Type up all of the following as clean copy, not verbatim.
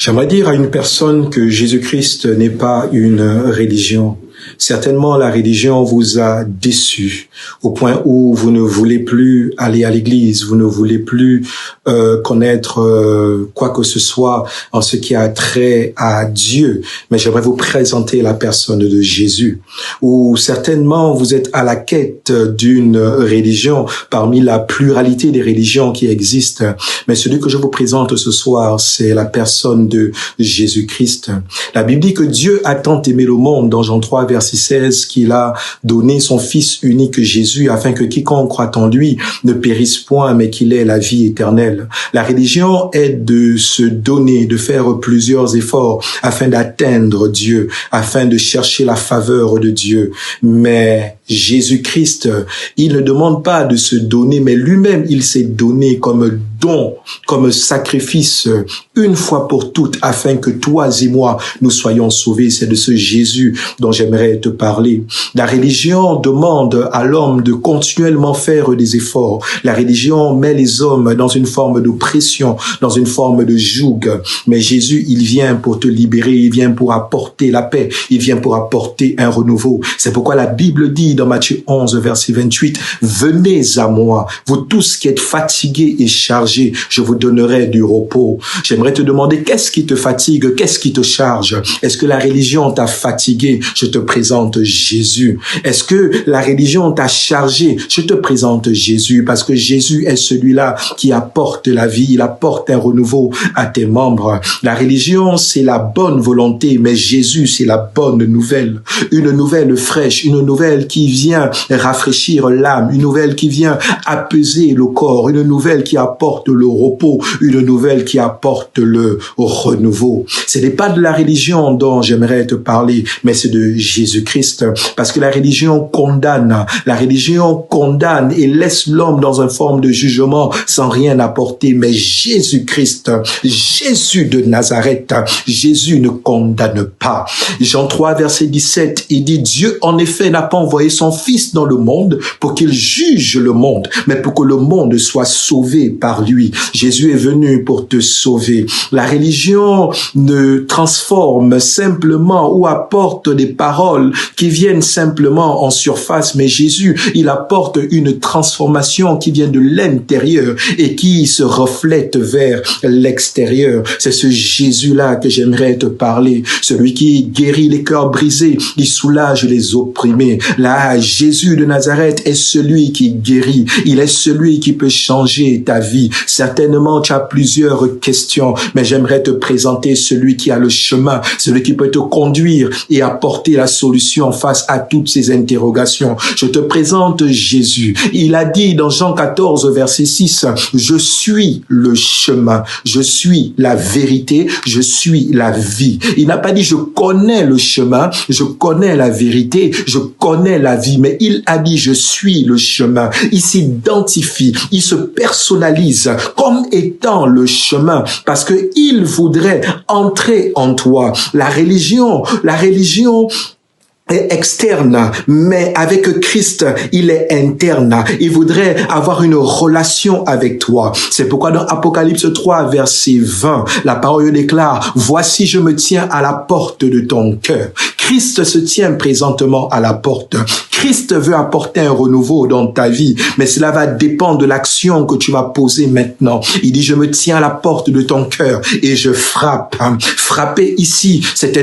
J'aimerais dire à une personne que Jésus-Christ n'est pas une religion. Certainement, la religion vous a déçu au point où vous ne voulez plus aller à l'église, vous ne voulez plus connaître quoi que ce soit en ce qui a trait à Dieu. Mais j'aimerais vous présenter la personne de Jésus. Ou certainement, vous êtes à la quête d'une religion parmi la pluralité des religions qui existent. Mais celui que je vous présente ce soir, c'est la personne de Jésus-Christ. La Bible dit que Dieu a tant aimé le monde, dans Jean 3, verset 16, qu'il a donné son Fils unique Jésus afin que quiconque croit en lui ne périsse point, mais qu'il ait la vie éternelle. La religion est de se donner, de faire plusieurs efforts afin d'atteindre Dieu, afin de chercher la faveur de Dieu. Mais Jésus-Christ, il ne demande pas de se donner, mais lui-même, il s'est donné comme don, comme sacrifice, une fois pour toutes, afin que toi et moi, nous soyons sauvés. C'est de ce Jésus dont j'aimerais te parler. La religion demande à l'homme de continuellement faire des efforts. La religion met les hommes dans une forme d'oppression, dans une forme de joug. Mais Jésus, il vient pour te libérer, il vient pour apporter la paix, il vient pour apporter un renouveau. C'est pourquoi la Bible dit dans Matthieu 11, verset 28, « Venez à moi, vous tous qui êtes fatigués et chargés, je vous donnerai du repos. » J'aimerais te demander, qu'est-ce qui te fatigue? Qu'est-ce qui te charge? Est-ce que la religion t'a fatigué? Je te présente Jésus. Est-ce que la religion t'a chargé? Je te présente Jésus, parce que Jésus est celui-là qui apporte la vie, il apporte un renouveau à tes membres. La religion, c'est la bonne volonté, mais Jésus, c'est la bonne nouvelle. Une nouvelle fraîche, une nouvelle qui vient rafraîchir l'âme, une nouvelle qui vient apaiser le corps, une nouvelle qui apporte le repos, une nouvelle qui apporte le renouveau. Ce n'est pas de la religion dont j'aimerais te parler, mais c'est de Jésus-Christ, parce que la religion condamne et laisse l'homme dans une forme de jugement sans rien apporter, mais Jésus-Christ, Jésus de Nazareth, Jésus ne condamne pas. Jean 3, verset 17, il dit, Dieu en effet n'a pas envoyé son Fils dans le monde pour qu'il juge le monde, mais pour que le monde soit sauvé par lui. Jésus est venu pour te sauver. La religion ne transforme simplement ou apporte des paroles qui viennent simplement en surface, mais Jésus, il apporte une transformation qui vient de l'intérieur et qui se reflète vers l'extérieur. C'est ce Jésus-là que j'aimerais te parler, celui qui guérit les cœurs brisés, il soulage les opprimés. Là, Jésus de Nazareth est celui qui guérit, il est celui qui peut changer ta vie. Certainement, tu as plusieurs questions, mais j'aimerais te présenter celui qui a le chemin, celui qui peut te conduire et apporter la solution face à toutes ces interrogations. Je te présente Jésus. Il a dit dans Jean 14, verset 6, « Je suis le chemin, je suis la vérité, je suis la vie. » Il n'a pas dit « Je connais le chemin, je connais la vérité, je connais la vie », mais il a dit « Je suis le chemin ». Il s'identifie, il se personnalise comme étant le chemin parce que il voudrait entrer en toi. La religion est externe, mais avec Christ, il est interne. Il voudrait avoir une relation avec toi. C'est pourquoi dans Apocalypse 3, verset 20, la parole déclare, « Voici, je me tiens à la porte de ton cœur. » Christ se tient présentement à la porte. Christ veut apporter un renouveau dans ta vie, mais cela va dépendre de l'action que tu vas poser maintenant. Il dit, je me tiens à la porte de ton cœur et je frappe. Frapper ici, c'est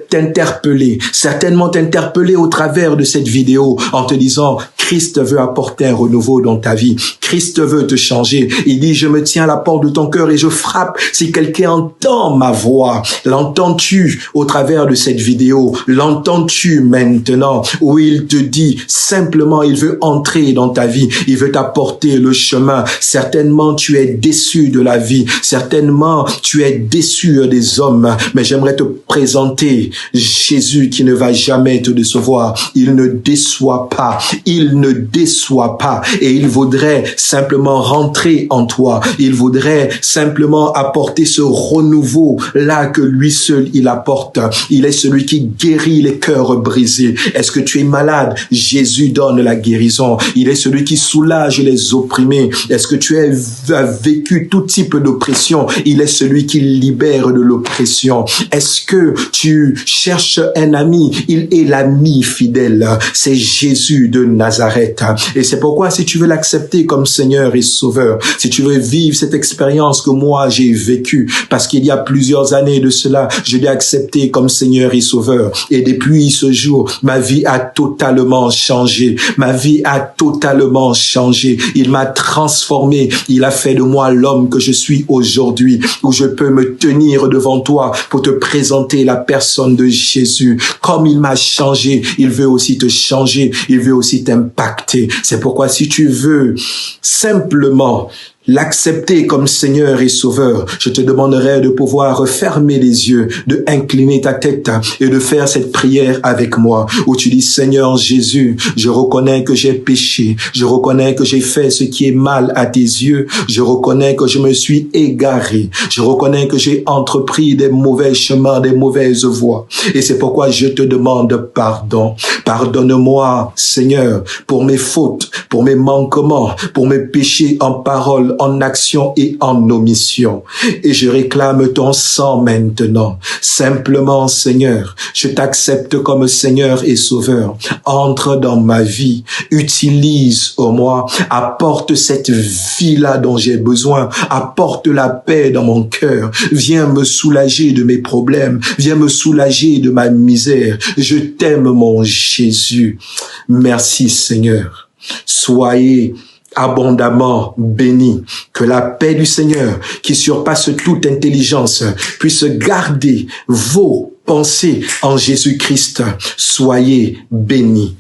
t'interpeller. Certainement t'interpeller au travers de cette vidéo en te disant, Christ veut apporter un renouveau dans ta vie. Christ veut te changer. Il dit, je me tiens à la porte de ton cœur et je frappe. Si quelqu'un entend ma voix, l'entends-tu au travers de cette vidéo? L'entends-tu maintenant? Où il te dit, simplement, il veut entrer dans ta vie. Il veut t'apporter le chemin. Certainement, tu es déçu de la vie. Certainement, tu es déçu des hommes. Mais j'aimerais te présenter Jésus qui ne va jamais te te décevoir. Il ne déçoit pas. Il ne déçoit pas. Et il voudrait simplement rentrer en toi. Il voudrait simplement apporter ce renouveau-là que lui seul, il apporte. Il est celui qui guérit les cœurs brisés. Est-ce que tu es malade? Jésus donne la guérison. Il est celui qui soulage les opprimés. Est-ce que tu as vécu tout type d'oppression? Il est celui qui libère de l'oppression. Est-ce que tu cherches un ami? Il est l'ami fidèle. C'est Jésus de Nazareth. Et c'est pourquoi si tu veux l'accepter comme Seigneur et Sauveur, si tu veux vivre cette expérience que moi j'ai vécue, parce qu'il y a plusieurs années de cela, je l'ai accepté comme Seigneur et Sauveur. Et depuis ce jour, ma vie a totalement changé. Ma vie a totalement changé. Il m'a transformé. Il a fait de moi l'homme que je suis aujourd'hui, où je peux me tenir devant toi pour te présenter la personne de Jésus. Comme il m'a changé, il veut aussi te changer. Il veut aussi t'impacter. C'est pourquoi si tu veux simplement l'accepter comme Seigneur et Sauveur, je te demanderai de pouvoir fermer les yeux, de incliner ta tête et de faire cette prière avec moi où tu dis: Seigneur Jésus, je reconnais que j'ai péché, je reconnais que j'ai fait ce qui est mal à tes yeux, je reconnais que je me suis égaré, je reconnais que j'ai entrepris des mauvais chemins, des mauvaises voies, et c'est pourquoi je te demande pardon. Pardonne-moi, Seigneur, pour mes fautes, pour mes manquements, pour mes péchés en parole, en action et en omission. Et je réclame ton sang maintenant. Simplement, Seigneur, je t'accepte comme Seigneur et Sauveur. Entre dans ma vie, utilise moi, apporte cette vie-là dont j'ai besoin, apporte la paix dans mon cœur, viens me soulager de mes problèmes, viens me soulager de ma misère. Je t'aime, mon Jésus. Merci, Seigneur. Soyez abondamment bénis. Que la paix du Seigneur, qui surpasse toute intelligence, puisse garder vos pensées en Jésus-Christ. Soyez bénis.